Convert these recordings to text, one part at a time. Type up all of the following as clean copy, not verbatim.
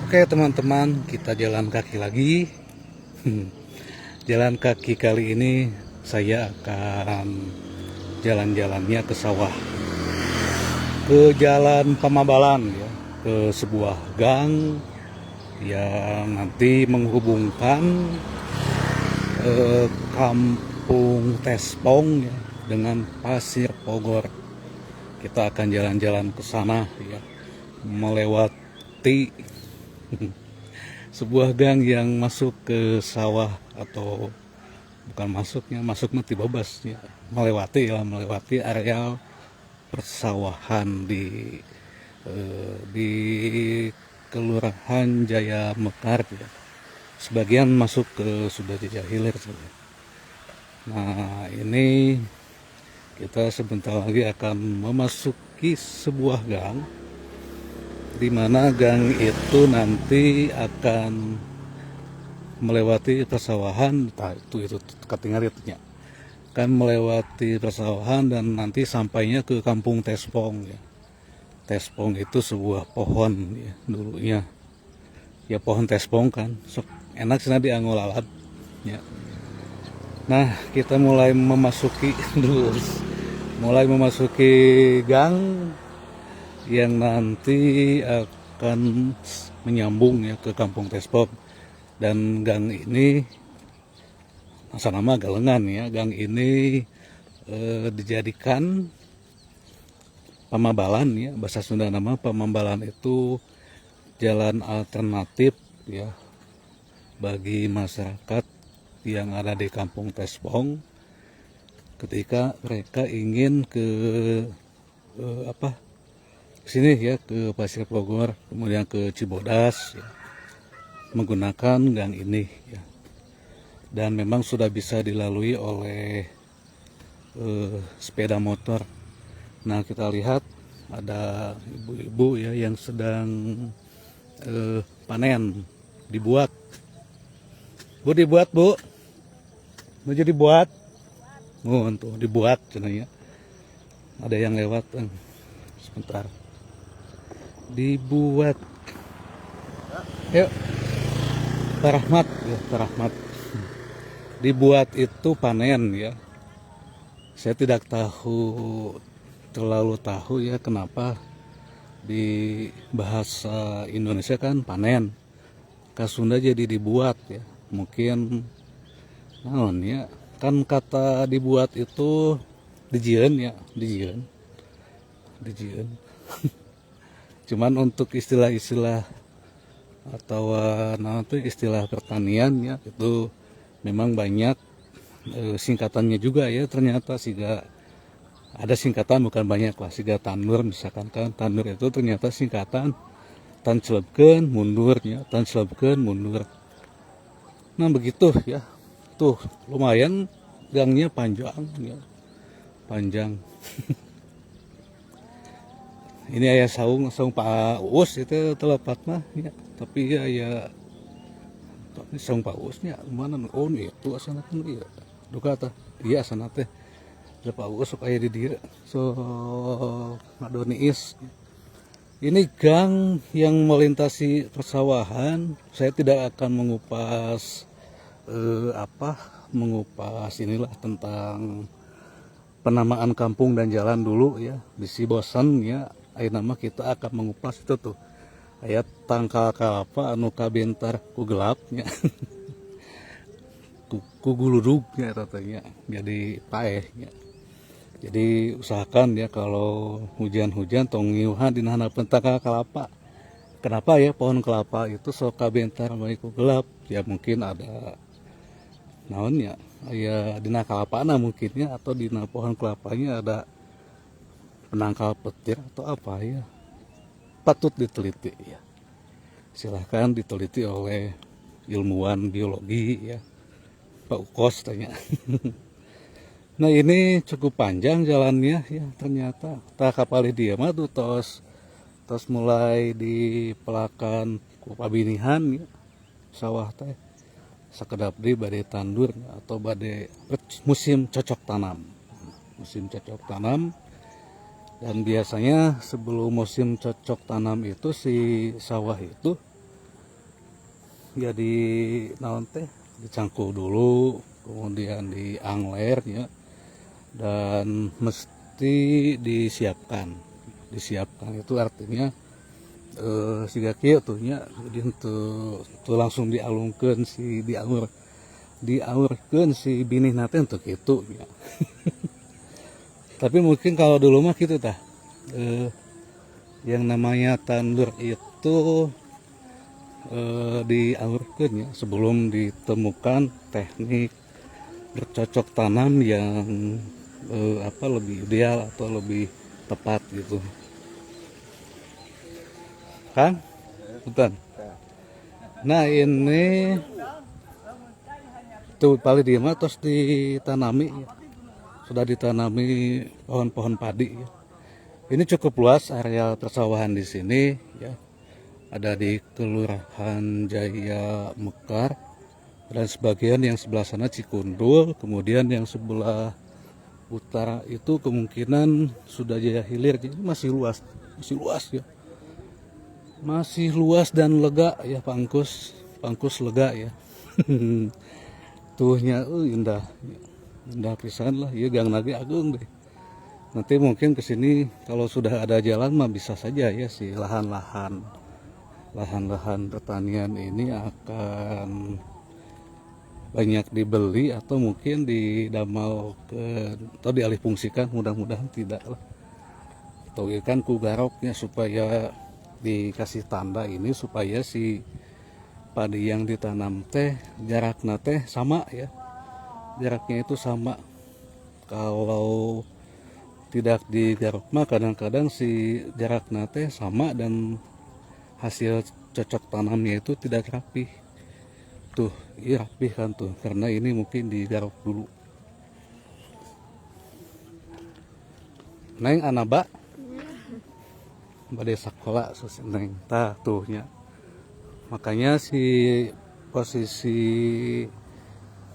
Oke teman-teman, kita jalan kaki lagi. Jalan kaki kali ini saya akan jalan-jalannya ke sawah, ke jalan Pamabalan ya, ke sebuah gang yang nanti menghubungkan kampung Tespong ya, dengan Pasir Pogor. Kita akan jalan-jalan ke sana ya, melewati sebuah gang yang masuk ke sawah, atau bukan masuknya, masuk mati bebas ya, melewati areal persawahan di Kelurahan Jaya Mekar ya. Sebagian masuk ke sudah Jaya Hilir. Nah, ini kita sebentar lagi akan memasuki sebuah gang, di mana gang itu nanti akan melewati persawahan. Itu ketinggalan itunya, akan melewati persawahan dan nanti sampainya ke Kampung Tespong ya. Tespong itu sebuah pohon ya, dulunya ya, pohon tespong kan sok enak sih dianggo lalap ya. Nah, kita mulai memasuki gang yang nanti akan menyambung ya ke Kampung Tespong. Dan gang ini masa nama Galengan ya. Gang ini dijadikan Pamabalan ya, bahasa Sunda nama Pamabalan itu jalan alternatif ya bagi masyarakat yang ada di Kampung Tespong ketika mereka ingin ke sini ya, ke Pasir Pogor, kemudian ke Cibodas ya, menggunakan gang ini ya. Dan memang sudah bisa dilalui oleh sepeda motor. Nah, kita lihat ada ibu-ibu ya yang sedang panen, dibuat. Bu, dibuat Bu, mau jadi buat, tuh dibuat cenanya. Ada yang lewat, sebentar, dibuat. Yuk, Rahmat ya, Rahmat. Dibuat itu panen ya. Saya tidak terlalu tahu ya kenapa di bahasa Indonesia kan panen, ke Sunda jadi dibuat ya. Mungkin naon ya, kan kata dibuat itu dijieun ya, dijieun. Cuman untuk istilah-istilah atau istilah pertanian ya, itu memang banyak singkatannya juga ya. Ternyata siga ada singkatan, bukan banyak lah, siga tandur misalkan kan, tandur itu ternyata singkatan tan celebkeun mundur ya, tan celebkeun mundur. Nah begitu ya, tuh lumayan gangnya panjang ya, panjang. Ini ayah saung Pak Uus itu telepat mah ya, tapi ya tapi saung Pak Uusnya mana, oh itu asana kan iya duka tah, iya asana teh Pak Uus supaya di dia so ngadoniis. Ini gang yang melintasi persawahan. Saya tidak akan mengupas inilah tentang penamaan kampung dan jalan dulu ya. Bisi bosan ya. Ayeuna nama kita akan mengupas itu tuh. Ayat tangkal kalapa anu kabentar ku gelapnya. ku guludugnya katanya. Jadi paehnya. Jadi usahakan ya kalau hujan-hujan tong ngiuhan di handap tangkal kelapa. Kenapa ya pohon kelapa itu sok kabentar ku gelap? Ya mungkin ada naonnya, ya dina kalapana mungkinnya, atau dina pohon kelapanya ada penangkal petir atau apa ya. Patut diteliti ya. Silahkan diteliti oleh ilmuwan biologi ya. Pak Ukos tanya. Nah ini cukup panjang jalannya ya, ternyata tak kapali dia mah tuh tos mulai di pelakan ku pabinihan ya, sawah teh sakedap di badai tandur atau badai musim cocok tanam. Dan biasanya sebelum musim cocok tanam itu si sawah itu jadi naon teh dicangkul dulu, kemudian diangler ya, dan mesti disiapkan itu artinya siga kieu tuh nya, jadi teu langsung dialungkeun diaurkeun si binih nate untuk itu ya. Tapi mungkin kalau dulu mah gitu tah, yang namanya tandur itu diaurkeun ya sebelum ditemukan teknik bercocok tanam yang lebih ideal atau lebih tepat gitu. Kang, hutan. Nah ini tuh paling dia mah terus ditanami ya. Sudah ditanami pohon-pohon padi ya. Ini cukup luas area persawahan di sini ya. Ada di Kelurahan Jaya Mekar dan sebagian yang sebelah sana Cikundul, kemudian yang sebelah utara itu kemungkinan sudah Jaya Hilir. Jadi masih luas ya. Masih luas dan lega ya Pangkus lega ya. Tuhnya indah pisan lah ya, gang lagi agung deh. Nanti mungkin kesini kalau sudah ada jalan mah bisa saja ya si lahan-lahan pertanian ini akan banyak dibeli atau mungkin didamalkan atau dialihfungsikan, mudah-mudahan tidak lah. Atau ikan ku garoknya supaya dikasih tanda ini supaya si padi yang ditanam teh jaraknya teh sama ya, jaraknya itu sama. Kalau tidak digaruk mah kadang-kadang si jaraknya teh sama dan hasil cocok tanamnya itu tidak rapi. Tuh, iya rapi kan tuh, karena ini mungkin digaruk dulu. Neng anaba bade sekolah neng tah tuhnya. Makanya si posisi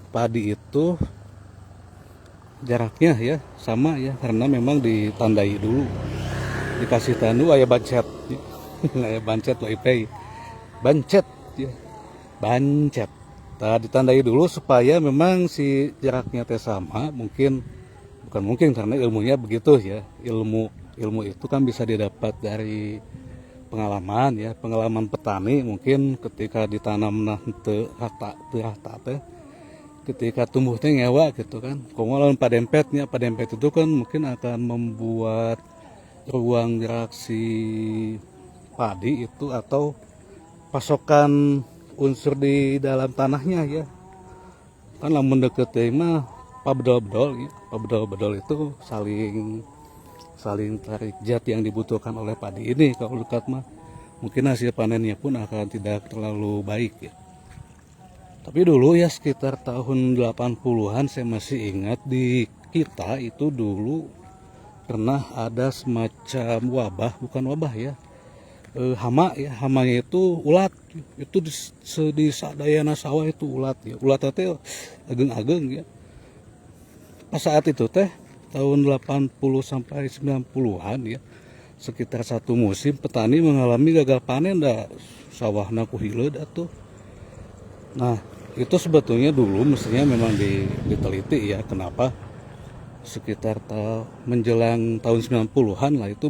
padi itu jaraknya ya sama ya, karena memang ditandai dulu, dikasih tandu aya bancet aya bancet wifi bancet ya, bancet ditandai dulu supaya memang si jaraknya teh sama. Bukan mungkin karena ilmunya begitu ya, ilmu itu kan bisa didapat dari pengalaman petani. Mungkin ketika ditanam teu rata teh, ketika tumbuh teh ngewa gitu kan, lawan padempet itu kan mungkin akan membuat ruang gerak si padi itu atau pasokan unsur di dalam tanahnya ya. Kan lamun deket teh mah pabedol itu saling tarik zat yang dibutuhkan oleh padi ini. Kalau dekat mah mungkin hasil panennya pun akan tidak terlalu baik ya. Tapi dulu ya sekitar tahun 80-an saya masih ingat di kita itu dulu pernah ada semacam wabah, bukan wabah ya, hama ya. Hamanya itu ulat, itu di sadayana sawah itu ulat ya. Ulat teh ageng-ageng ya. Pas saat itu teh tahun 80 sampai 90-an ya, sekitar satu musim petani mengalami gagal panen dah sawahna ku hileud atuh. Nah, itu sebetulnya dulu mestinya memang diteliti ya, kenapa sekitar menjelang tahun 90-an lah itu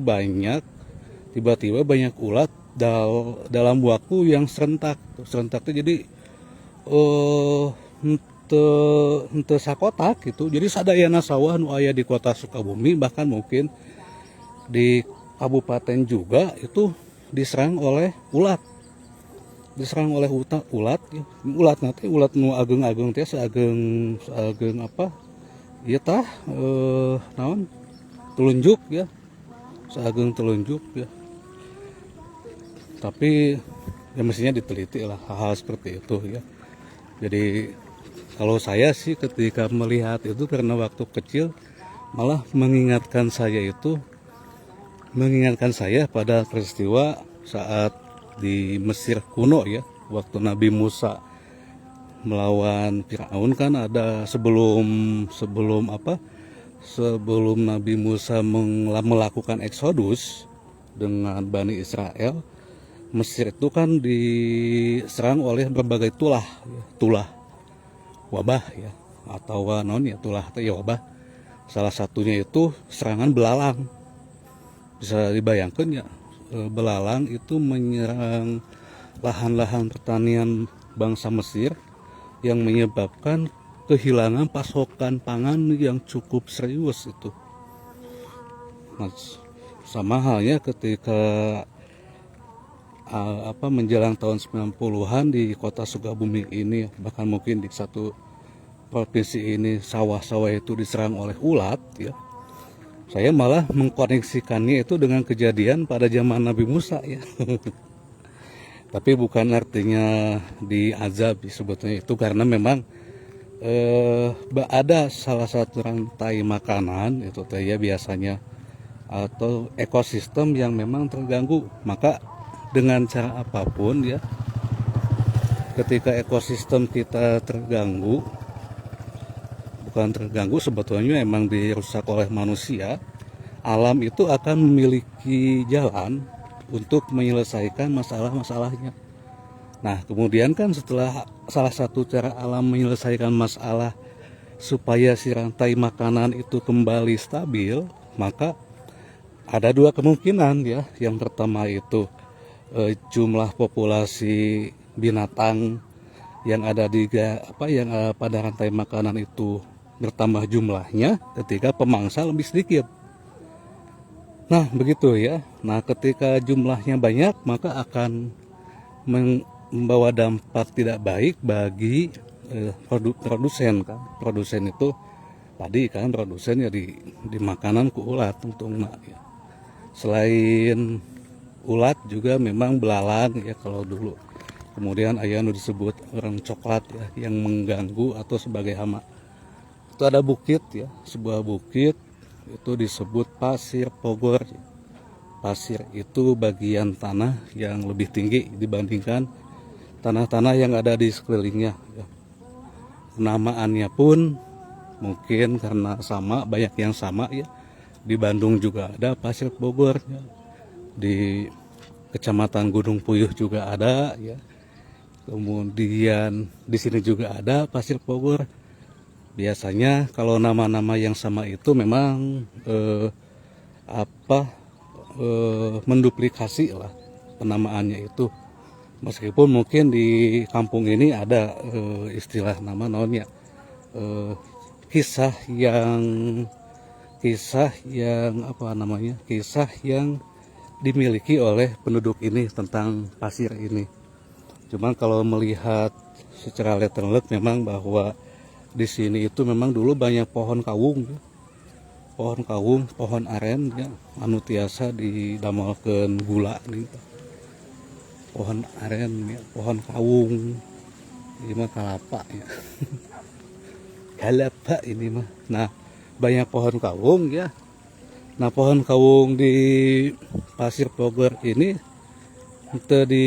tiba-tiba banyak ulat dalam waktu yang serentak. Serentaknya jadi henteu sakotak gitu. Jadi sadayana sawah nu aya di kota Sukabumi, bahkan mungkin di kabupaten juga itu diserang oleh ulat. Ulat ya. Ulat nu ageng-ageng teh seageng apa? Ieu tah naon? Telunjuk ya. Seageng telunjuk ya. Tapi ya mestinya diteliti lah hal-hal seperti itu ya. Jadi kalau saya sih ketika melihat itu karena waktu kecil malah mengingatkan saya pada peristiwa saat di Mesir kuno ya, waktu Nabi Musa melawan Firaun kan ada sebelum Nabi Musa melakukan eksodus dengan Bani Israel, Mesir itu kan diserang oleh berbagai tulah wabah ya, atau non ya tulah ya wabah. Salah satunya itu serangan belalang. Bisa dibayangkan ya, belalang itu menyerang lahan-lahan pertanian bangsa Mesir yang menyebabkan kehilangan pasokan pangan yang cukup serius itu. Nah, sama halnya ketika menjelang tahun 90-an di kota Sukabumi ini, bahkan mungkin di satu provinsi ini sawah-sawah itu diserang oleh ulat ya. Saya malah mengkoneksikannya itu dengan kejadian pada zaman Nabi Musa ya. Tapi bukan artinya diazab sebetulnya itu, karena memang ada salah satu rantai makanan itu ya biasanya, atau ekosistem yang memang terganggu. Maka dengan cara apapun ya, ketika ekosistem kita terganggu, bukan terganggu sebetulnya emang dirusak oleh manusia, alam itu akan memiliki jalan untuk menyelesaikan masalah-masalahnya. Nah kemudian kan setelah salah satu cara alam menyelesaikan masalah supaya si rantai makanan itu kembali stabil, maka ada dua kemungkinan ya. Yang pertama itu jumlah populasi binatang yang ada pada rantai makanan itu bertambah jumlahnya ketika pemangsa lebih sedikit. Nah begitu ya. Nah ketika jumlahnya banyak, maka akan membawa dampak tidak baik bagi produsen kan. Produsen itu tadi kan, produsen ya di makanan ku ulat untungnya ya. Selain ulat juga memang belalang ya kalau dulu. Kemudian aya nu disebut orang coklat ya, yang mengganggu atau sebagai hama. Itu ada bukit ya, sebuah bukit itu disebut Pasir Pogor. Pasir itu bagian tanah yang lebih tinggi dibandingkan tanah-tanah yang ada di sekelilingnya ya. Namaannya pun mungkin karena sama, banyak yang sama ya. Di Bandung juga ada Pasir Pogor ya. Di Kecamatan Gunung Puyuh juga ada ya. Kemudian di sini juga ada Pasir Pogor. Biasanya kalau nama-nama yang sama itu memang menduplikasi lah penamaannya itu. Meskipun mungkin di kampung ini ada istilah nama naonnya, kisah yang dimiliki oleh penduduk ini tentang pasir ini. Cuman kalau melihat secara letterlek memang bahwa di sini itu memang dulu banyak pohon kawung, pohon aren ya, anu tiasa didamelkeun gula nih. Pohon aren ya, pohon kawung. Ini mah kalapa ya. Kalapa ini mah. Nah, banyak pohon kawung ya. Nah pohon kawung di Pasir Pogor ini teu di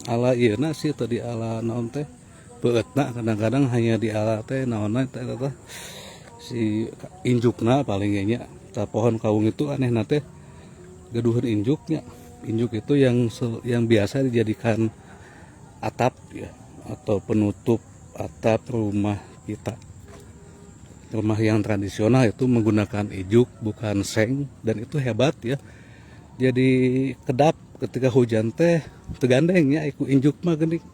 ala ieu sih, teu di ala naon teh beutna, kadang-kadang hanya di ala teh naonna teh si injukna paling nya. Tah pohon kawung itu aneh teh gaduhan injuknya. Injuk itu yang biasa dijadikan atap ya, atau penutup atap rumah kita. Rumah yang tradisional itu menggunakan ijuk bukan seng, dan itu hebat ya. Jadi kedap ketika hujan teh tegandeng ya, iku injuk mah geuning.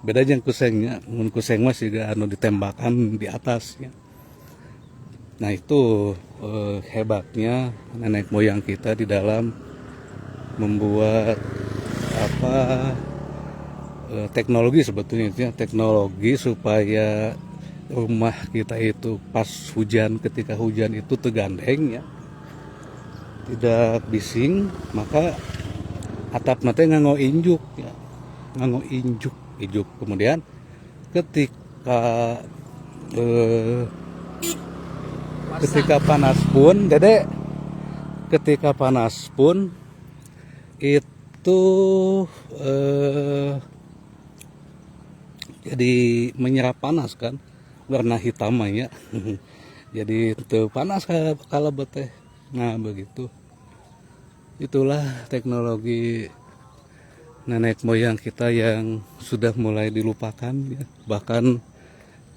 Beda jeung kusengnya, mun kuseng mah siga anu ditembakan di atasnya. Nah itu hebatnya nenek moyang kita di dalam membuat teknologi, sebetulnya itu teknologi supaya rumah kita itu pas hujan, ketika hujan itu tegandeng ya, tidak bising. Maka atap mate nganggo injuk ya, nganggo injuk. Kemudian ketika panas pun ketika panas pun itu jadi menyerap panas kan, warna hitam ya. Jadi itu panas kalau beteh. Nah begitu. itulah teknologi nenek moyang kita yang sudah mulai dilupakan ya. Bahkan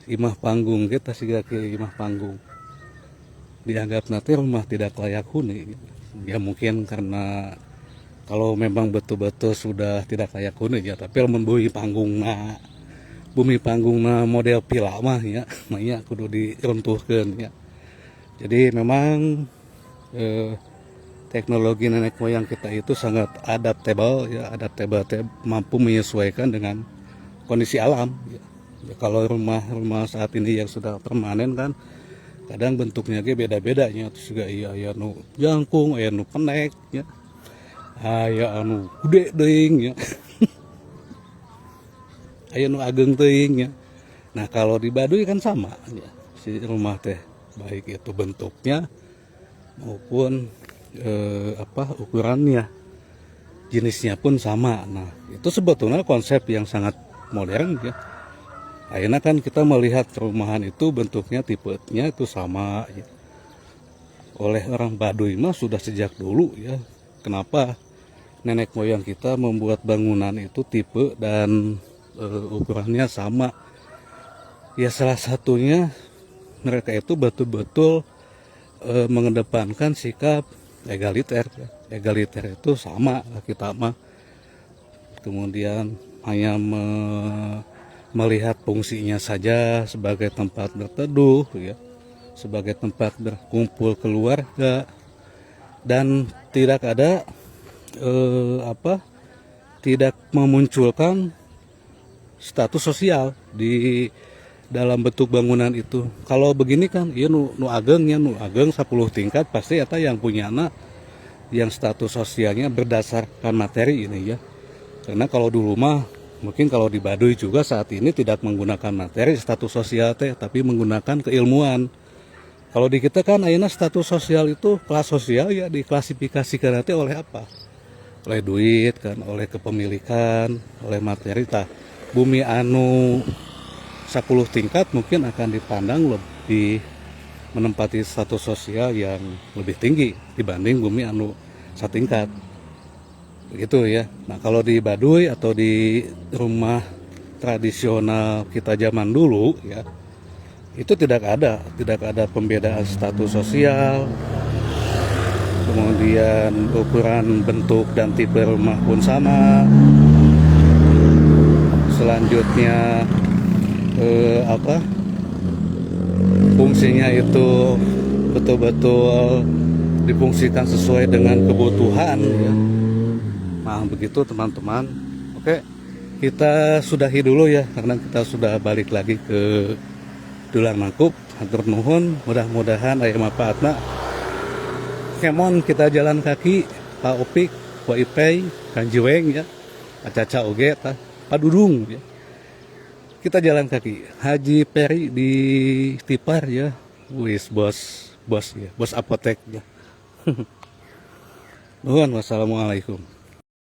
imah panggung kita sih ke imah panggung dianggap nanti rumah tidak layak huni ya, mungkin karena kalau memang betul-betul sudah tidak layak huni ya, tapi membui panggung bumi panggung model pila mah ya makanya kudu diruntuhkan ya. Jadi memang teknologi nenek moyang kita itu sangat adaptable ya, mampu menyesuaikan dengan kondisi alam ya. Ya, kalau rumah saat ini yang sudah permanen kan kadang bentuknya beda-beda ya, terus juga iya nu jangkung, nu penek ya, anu gede deing ya, nu ageng deing ya. Nah kalau di Baduy kan sama ya, si rumah teh baik itu bentuknya maupun ukurannya, jenisnya pun sama. Nah itu sebetulnya konsep yang sangat modern ya. Akhirnya kan kita melihat perumahan itu bentuknya, tipenya itu sama ya. Oleh orang Baduy mah sudah sejak dulu ya. Kenapa nenek moyang kita membuat bangunan itu tipe dan ukurannya sama? Ya salah satunya mereka itu betul-betul mengedepankan sikap egaliter. Egaliter itu sama kita mah. Kemudian hanya melihat fungsinya saja sebagai tempat berteduh ya, sebagai tempat berkumpul keluarga, dan tidak ada tidak memunculkan status sosial di dalam bentuk bangunan itu. Kalau begini kan ya nu ageng 10 tingkat pasti eta yang punya anak yang status sosialnya berdasarkan materi ini ya. Karena kalau dulu mah mungkin kalau di Baduy juga saat ini tidak menggunakan materi status sosial tapi menggunakan keilmuan. Kalau di kita kan ayeuna status sosial itu kelas sosial ya diklasifikasikan nanti oleh apa? Oleh duit kan, oleh kepemilikan, oleh materi. Bumi anu 10 tingkat mungkin akan dipandang lebih menempati status sosial yang lebih tinggi dibanding bumi anu satingkat. Begitu ya. Nah kalau di Baduy atau di rumah tradisional kita zaman dulu ya, itu tidak ada pembedaan status sosial, kemudian ukuran bentuk dan tipe rumah pun sama. Selanjutnya fungsinya itu betul-betul difungsikan sesuai dengan kebutuhan ya. Nah begitu teman-teman. Oke, kita sudahi dulu ya karena kita sudah balik lagi ke Dular Mangkup. Hatur nuhun, mudah-mudahan aya manfaatna. Kemon kita jalan kaki, Pak Opik, Pak Ipei, Kang Jiweng ya, Pak Caca oge, Pak Dudung ya. Kita jalan kaki. Haji Peri di Tipar ya, wis bos ya, bos apotek ya. Nuhun, wassalamualaikum.